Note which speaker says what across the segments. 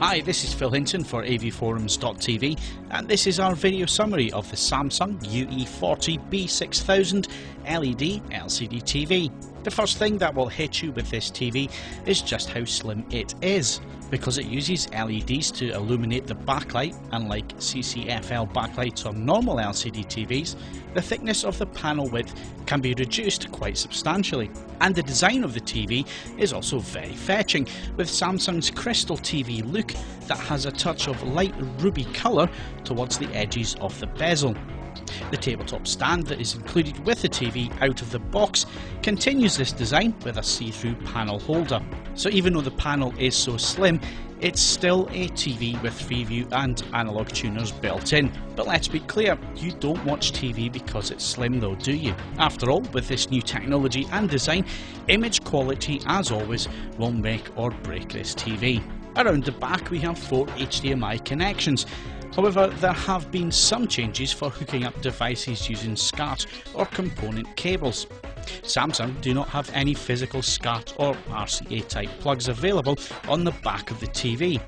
Speaker 1: Hi, this is Phil Hinton for avforums.tv and this is our video summary of the Samsung UE40B6000 LED LCD TV. The first thing that will hit you with this TV is just how slim it is. Because it uses LEDs to illuminate the backlight, unlike CCFL backlights on normal LCD TVs, the thickness of the panel width can be reduced quite substantially. And the design of the TV is also very fetching, with Samsung's crystal TV look that has a touch of light ruby colour towards the edges of the bezel. The tabletop stand that is included with the TV out of the box continues this design with a see-through panel holder. So even though the panel is so slim, it's still a TV with Freeview and analog tuners built in. But let's be clear, you don't watch TV because it's slim though, do you? After all, with this new technology and design, image quality as always will make or break this TV. Around the back we have 4 HDMI connections. However, there have been some changes for hooking up devices using SCART or component cables. Samsung do not have any physical SCART or RCA type plugs available on the back of the TV.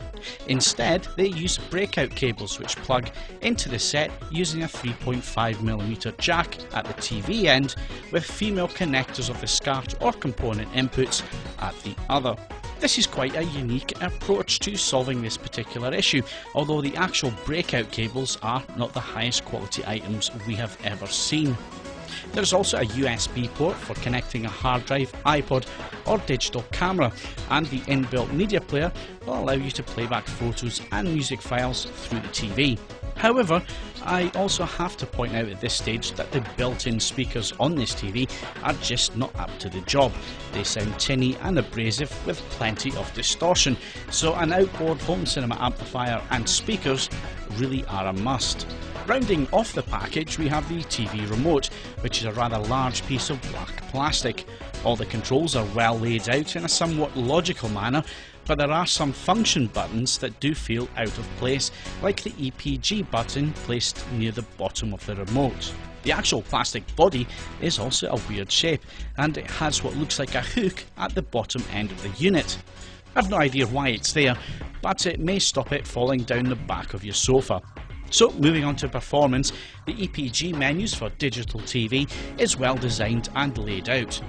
Speaker 1: Instead, they use breakout cables which plug into the set using a 3.5mm jack at the TV end, with female connectors of the SCART or component inputs at the other. This is quite a unique approach to solving this particular issue, although the actual breakout cables are not the highest quality items we have ever seen. There's also a USB port for connecting a hard drive, iPod or digital camera, and the inbuilt media player will allow you to play back photos and music files through the TV. However, I also have to point out at this stage that the built-in speakers on this TV are just not up to the job. They sound tinny and abrasive with plenty of distortion, so an outboard home cinema amplifier and speakers really are a must. Rounding off the package we have the TV remote, which is a rather large piece of black plastic. All the controls are well laid out in a somewhat logical manner, but there are some function buttons that do feel out of place, like the EPG button placed near the bottom of the remote. The actual plastic body is also a weird shape, and it has what looks like a hook at the bottom end of the unit. I've no idea why it's there, but it may stop it falling down the back of your sofa. So moving on to performance, the EPG menus for digital TV is well designed and laid out.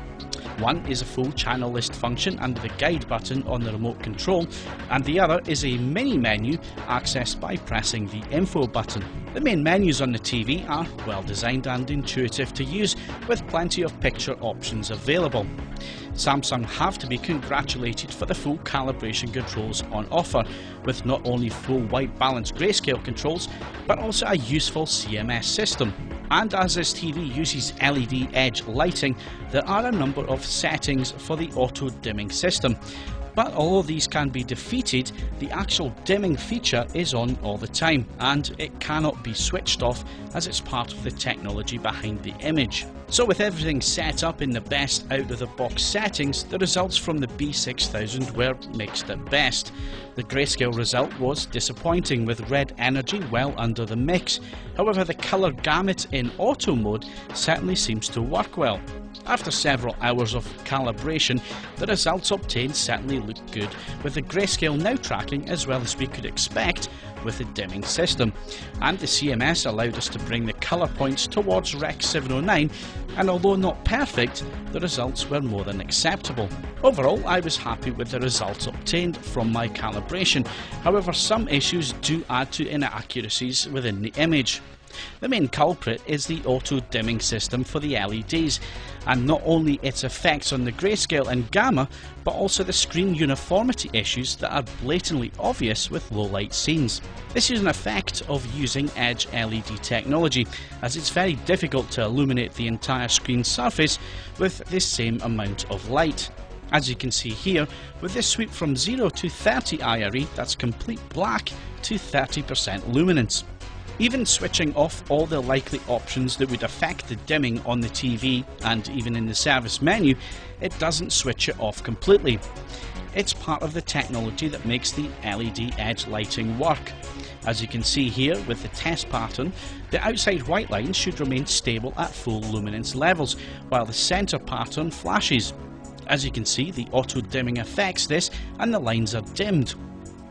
Speaker 1: One is a full channel list function under the guide button on the remote control, and the other is a mini menu accessed by pressing the info button. The main menus on the TV are well designed and intuitive to use, with plenty of picture options available. Samsung have to be congratulated for the full calibration controls on offer, with not only full white balance grayscale controls, but also a useful CMS system. And as this TV uses LED edge lighting, there are a number of settings for the auto dimming system. But although these can be defeated, the actual dimming feature is on all the time, and it cannot be switched off as it's part of the technology behind the image. So with everything set up in the best out-of-the-box settings, the results from the B6000 were mixed at best. The grayscale result was disappointing, with red energy well under the mix. However, the colour gamut in auto mode certainly seems to work well. After several hours of calibration, the results obtained certainly look good, with the grayscale now tracking as well as we could expect with the dimming system. And the CMS allowed us to bring the colour points towards Rec 709, and although not perfect, the results were more than acceptable. Overall, I was happy with the results obtained from my calibration. However, some issues do add to inaccuracies within the image. The main culprit is the auto dimming system for the LEDs, and not only its effects on the grayscale and gamma, but also the screen uniformity issues that are blatantly obvious with low light scenes. This is an effect of using edge LED technology, as it's very difficult to illuminate the entire screen surface with the same amount of light. As you can see here, with this sweep from 0 to 30 IRE, that's complete black to 30% luminance. Even switching off all the likely options that would affect the dimming on the TV and even in the service menu, it doesn't switch it off completely. It's part of the technology that makes the LED edge lighting work. As you can see here with the test pattern, the outside white lines should remain stable at full luminance levels, while the center pattern flashes. As you can see, the auto dimming affects this and the lines are dimmed.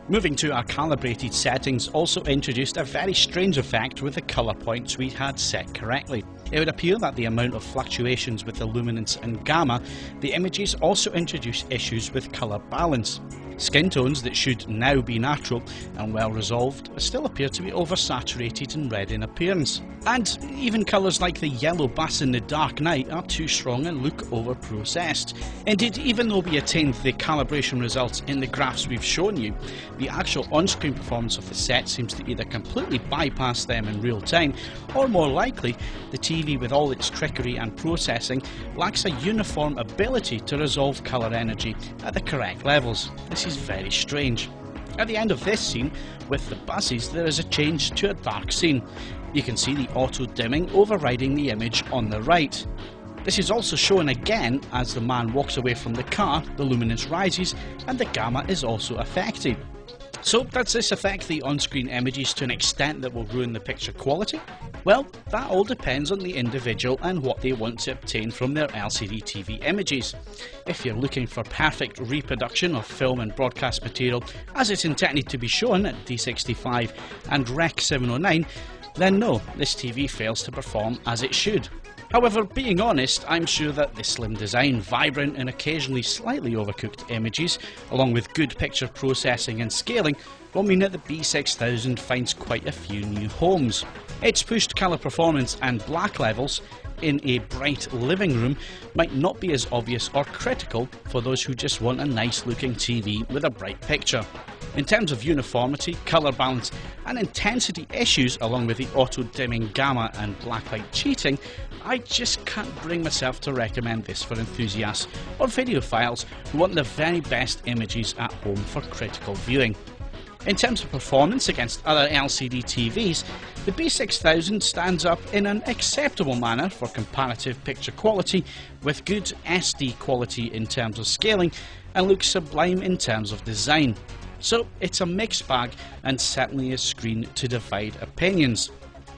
Speaker 1: Moving to our calibrated settings also introduced a very strange effect with the colour points we had set correctly. It would appear that the amount of fluctuations with the luminance and gamma, the images also introduce issues with colour balance. Skin tones that should now be natural and well resolved still appear to be oversaturated and red in appearance. And even colours like the yellow bass in the Dark Knight are too strong and look over-processed. Indeed, even though we attained the calibration results in the graphs we've shown you, the actual on-screen performance of the set seems to either completely bypass them in real time, or more likely, the TV with all its trickery and processing lacks a uniform ability to resolve colour energy at the correct levels. This is very strange. At the end of this scene, with the buses, there is a change to a dark scene. You can see the auto dimming overriding the image on the right. This is also shown again as the man walks away from the car, the luminance rises and the gamma is also affected. So does this affect the on-screen images to an extent that will ruin the picture quality? Well, that all depends on the individual and what they want to obtain from their LCD TV images. If you're looking for perfect reproduction of film and broadcast material as it's intended to be shown at D65 and Rec 709, then no, this TV fails to perform as it should. However, being honest, I'm sure that the slim design, vibrant and occasionally slightly overcooked images, along with good picture processing and scaling, will mean that the B6000 finds quite a few new homes. Its pushed colour performance and black levels in a bright living room might not be as obvious or critical for those who just want a nice looking TV with a bright picture. In terms of uniformity, colour balance and intensity issues, along with the auto dimming gamma and blacklight cheating, I just can't bring myself to recommend this for enthusiasts or videophiles who want the very best images at home for critical viewing. In terms of performance against other LCD TVs, the B6000 stands up in an acceptable manner for comparative picture quality, with good SD quality in terms of scaling and looks sublime in terms of design. So it's a mixed bag and certainly a screen to divide opinions.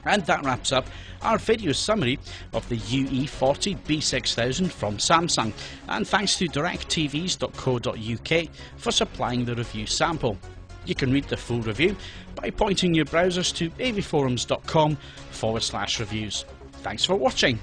Speaker 1: And that wraps up our video summary of the UE40B6000 from Samsung, and thanks to directtvs.co.uk for supplying the review sample. You can read the full review by pointing your browsers to avforums.com/reviews. Thanks for watching.